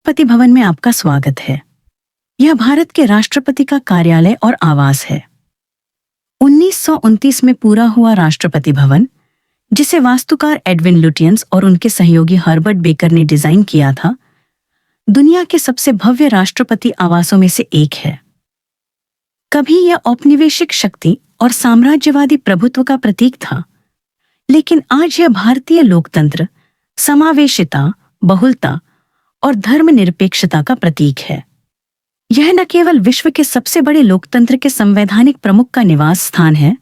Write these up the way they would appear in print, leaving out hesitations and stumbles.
राष्ट्रपति भवन में आपका स्वागत है। यह भारत के राष्ट्रपति का कार्यालय और आवास है। 1929 में पूरा हुआ राष्ट्रपति भवन, जिसे वास्तुकार एडविन लुटियंस और उनके सहयोगी हर्बर्ट बेकर ने डिजाइन किया था, दुनिया के सबसे भव्य राष्ट्रपति आवासों में से एक है। कभी यह औपनिवेशिक शक्ति और साम्राज्यवादी प्रभुत्व का प्रतीक था, लेकिन आज यह भारतीय लोकतंत्र, समावेशिता, बहुलता और धर्मनिरपेक्षता का प्रतीक है। यह न केवल विश्व के सबसे बड़े लोकतंत्र के संवैधानिक प्रमुख का निवास स्थान है,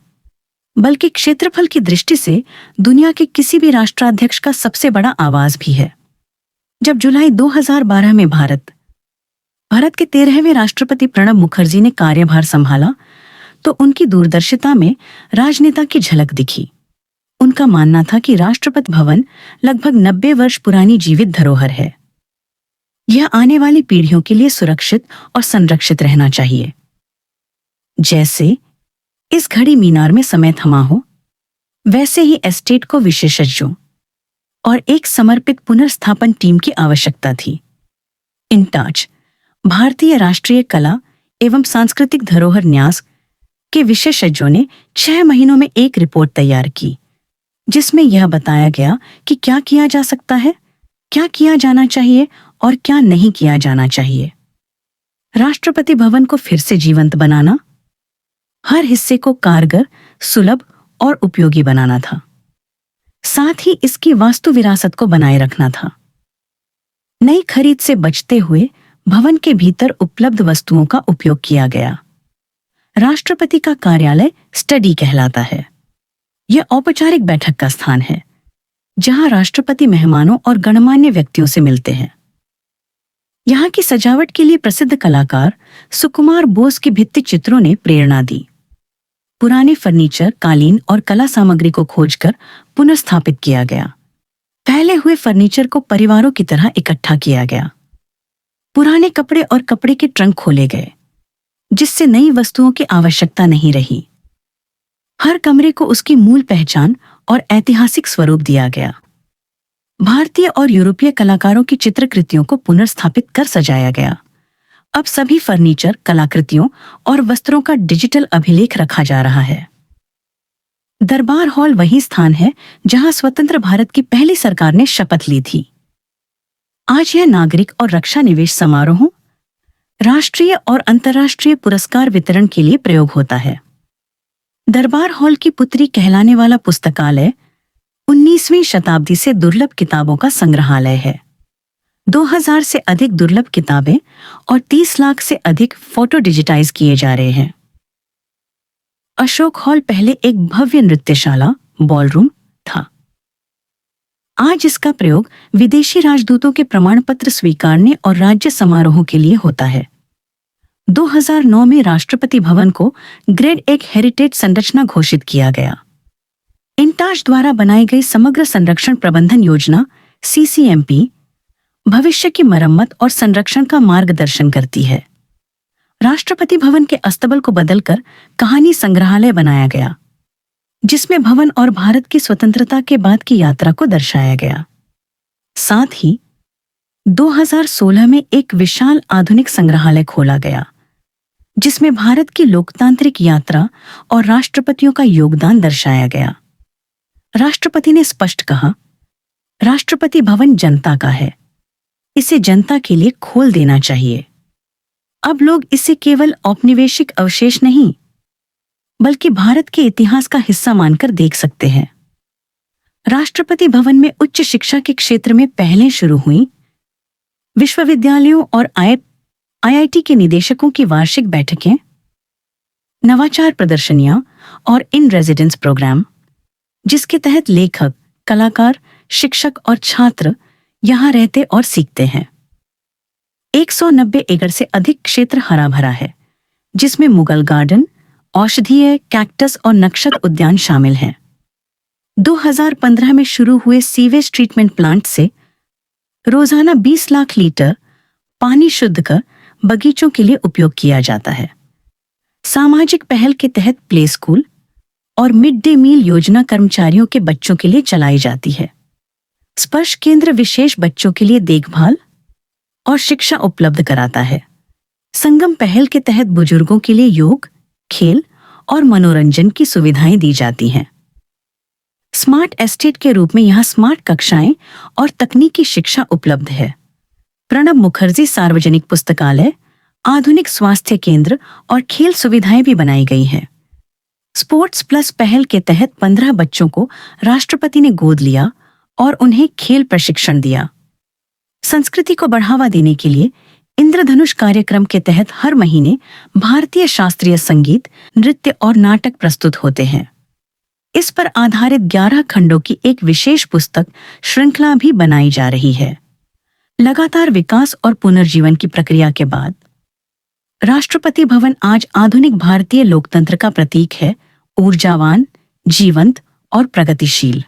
बल्कि क्षेत्रफल की दृष्टि से दुनिया के किसी भी राष्ट्राध्यक्ष का सबसे बड़ा आवास भी है। जब जुलाई 2012 में भारत के 13वें राष्ट्रपति प्रणब मुखर्जी ने कार्यभार संभाला, तो उनकी दूरदर्शिता में राजनेता की झलक दिखी। उनका मानना था कि राष्ट्रपति भवन लगभग 90 वर्ष पुरानी जीवित धरोहर है। यह आने वाली पीढ़ियों के लिए सुरक्षित और संरक्षित रहना चाहिए। जैसे इस घड़ी मीनार में समय थमा हो, वैसे ही एस्टेट को विशेषज्ञों और एक समर्पित पुनर्स्थापन टीम की आवश्यकता थी। इंटाच, भारतीय राष्ट्रीय कला एवं सांस्कृतिक धरोहर न्यास के विशेषज्ञों ने 6 महीनों में एक रिपोर्ट तैयार की, जिसमें यह बताया गया कि क्या किया जा सकता है, क्या किया जाना चाहिए और क्या नहीं किया जाना चाहिए। राष्ट्रपति भवन को फिर से जीवंत बनाना, हर हिस्से को कारगर, सुलभ और उपयोगी बनाना था। साथ ही इसकी वास्तु विरासत को बनाए रखना था। नई खरीद से बचते हुए भवन के भीतर उपलब्ध वस्तुओं का उपयोग किया गया। राष्ट्रपति का कार्यालय स्टडी कहलाता है। यह औपचारिक बैठक का स्थान है, जहां राष्ट्रपति मेहमानों और गणमान्य व्यक्तियों से मिलते हैं। यहाँ की सजावट के लिए प्रसिद्ध कलाकार सुकुमार बोस के भित्ति चित्रों ने प्रेरणा दी। पुराने फर्नीचर, कालीन और कला सामग्री को खोजकर पुनर्स्थापित किया गया। फैले हुए फर्नीचर को परिवारों की तरह इकट्ठा किया गया। पुराने कपड़े और कपड़े के ट्रंक खोले गए, जिससे नई वस्तुओं की आवश्यकता नहीं रही। हर कमरे को उसकी मूल पहचान और ऐतिहासिक स्वरूप दिया गया। भारतीय और यूरोपीय कलाकारों की चित्रकृतियों को पुनर्स्थापित कर सजाया गया। अब सभी फर्नीचर, कलाकृतियों और वस्त्रों का डिजिटल अभिलेख रखा जा रहा है। दरबार हॉल वही स्थान है जहां स्वतंत्र भारत की पहली सरकार ने शपथ ली थी। आज यह नागरिक और रक्षा निवेश समारोहों, राष्ट्रीय और अंतर्राष्ट्रीय पुरस्कार वितरण के लिए प्रयोग होता है। दरबार हॉल की पुत्री कहलाने वाला पुस्तकालय 19वीं शताब्दी से दुर्लभ किताबों का संग्रहालय है। 2000 से अधिक दुर्लभ किताबें और 30 लाख से अधिक फोटो डिजिटाइज किए जा रहे हैं। अशोक हॉल पहले एक भव्य नृत्यशाला, बॉलरूम था। आज इसका प्रयोग विदेशी राजदूतों के प्रमाण पत्र स्वीकारने और राज्य समारोहों के लिए होता है। 2009 में राष्ट्रपति भवन को ग्रेड 1 हेरिटेज संरचना घोषित किया गया। इंटाच द्वारा बनाई गई समग्र संरक्षण प्रबंधन योजना CCMP भविष्य की मरम्मत और संरक्षण का मार्गदर्शन करती है। राष्ट्रपति भवन के अस्तबल को बदलकर कहानी संग्रहालय बनाया गया, जिसमें भवन और भारत की स्वतंत्रता के बाद की यात्रा को दर्शाया गया। साथ ही 2016 में एक विशाल आधुनिक संग्रहालय खोला गया, जिसमें भारत की लोकतांत्रिक यात्रा और राष्ट्रपतियों का योगदान दर्शाया गया। राष्ट्रपति ने स्पष्ट कहा, राष्ट्रपति भवन जनता का है, इसे जनता के लिए खोल देना चाहिए। अब लोग इसे केवल औपनिवेशिक अवशेष नहीं, बल्कि भारत के इतिहास का हिस्सा मानकर देख सकते हैं। राष्ट्रपति भवन में उच्च शिक्षा के क्षेत्र में पहले शुरू हुई विश्वविद्यालयों और IIT के निदेशकों की वार्षिक बैठकें, नवाचार प्रदर्शनियां और इन रेजिडेंस प्रोग्राम, जिसके तहत लेखक, कलाकार, शिक्षक और छात्र यहां रहते और सीखते हैं। 190 एकड़ से अधिक क्षेत्र हरा भरा है, जिसमें मुगल गार्डन, औषधीय, कैक्टस और नक्षत्र उद्यान शामिल हैं। 2015 में शुरू हुए सीवेज ट्रीटमेंट प्लांट से रोजाना 20 लाख लीटर पानी शुद्ध कर बगीचों के लिए उपयोग किया जाता है। सामाजिक पहल के तहत प्ले स्कूल और मिड डे मील योजना कर्मचारियों के बच्चों के लिए चलाई जाती है। स्पर्श केंद्र विशेष बच्चों के लिए देखभाल और शिक्षा उपलब्ध कराता है। संगम पहल के तहत बुजुर्गों के लिए योग, खेल और मनोरंजन की सुविधाएं दी जाती हैं। स्मार्ट एस्टेट के रूप में यहाँ स्मार्ट कक्षाएं और तकनीकी शिक्षा उपलब्ध है। प्रणब मुखर्जी सार्वजनिक पुस्तकालय, आधुनिक स्वास्थ्य केंद्र और खेल सुविधाएं भी बनाई गई हैं। स्पोर्ट्स प्लस पहल के तहत 15 बच्चों को राष्ट्रपति ने गोद लिया और उन्हें खेल प्रशिक्षण दिया। संस्कृति को बढ़ावा देने के लिए इंद्रधनुष कार्यक्रम के तहत हर महीने भारतीय शास्त्रीय संगीत, नृत्य और नाटक प्रस्तुत होते हैं। इस पर आधारित 11 खंडों की एक विशेष पुस्तक श्रृंखला भी बनाई जा रही है। लगातार विकास और पुनर्जीवन की प्रक्रिया के बाद राष्ट्रपति भवन आज आधुनिक भारतीय लोकतंत्र का प्रतीक है, ऊर्जावान, जीवंत और प्रगतिशील।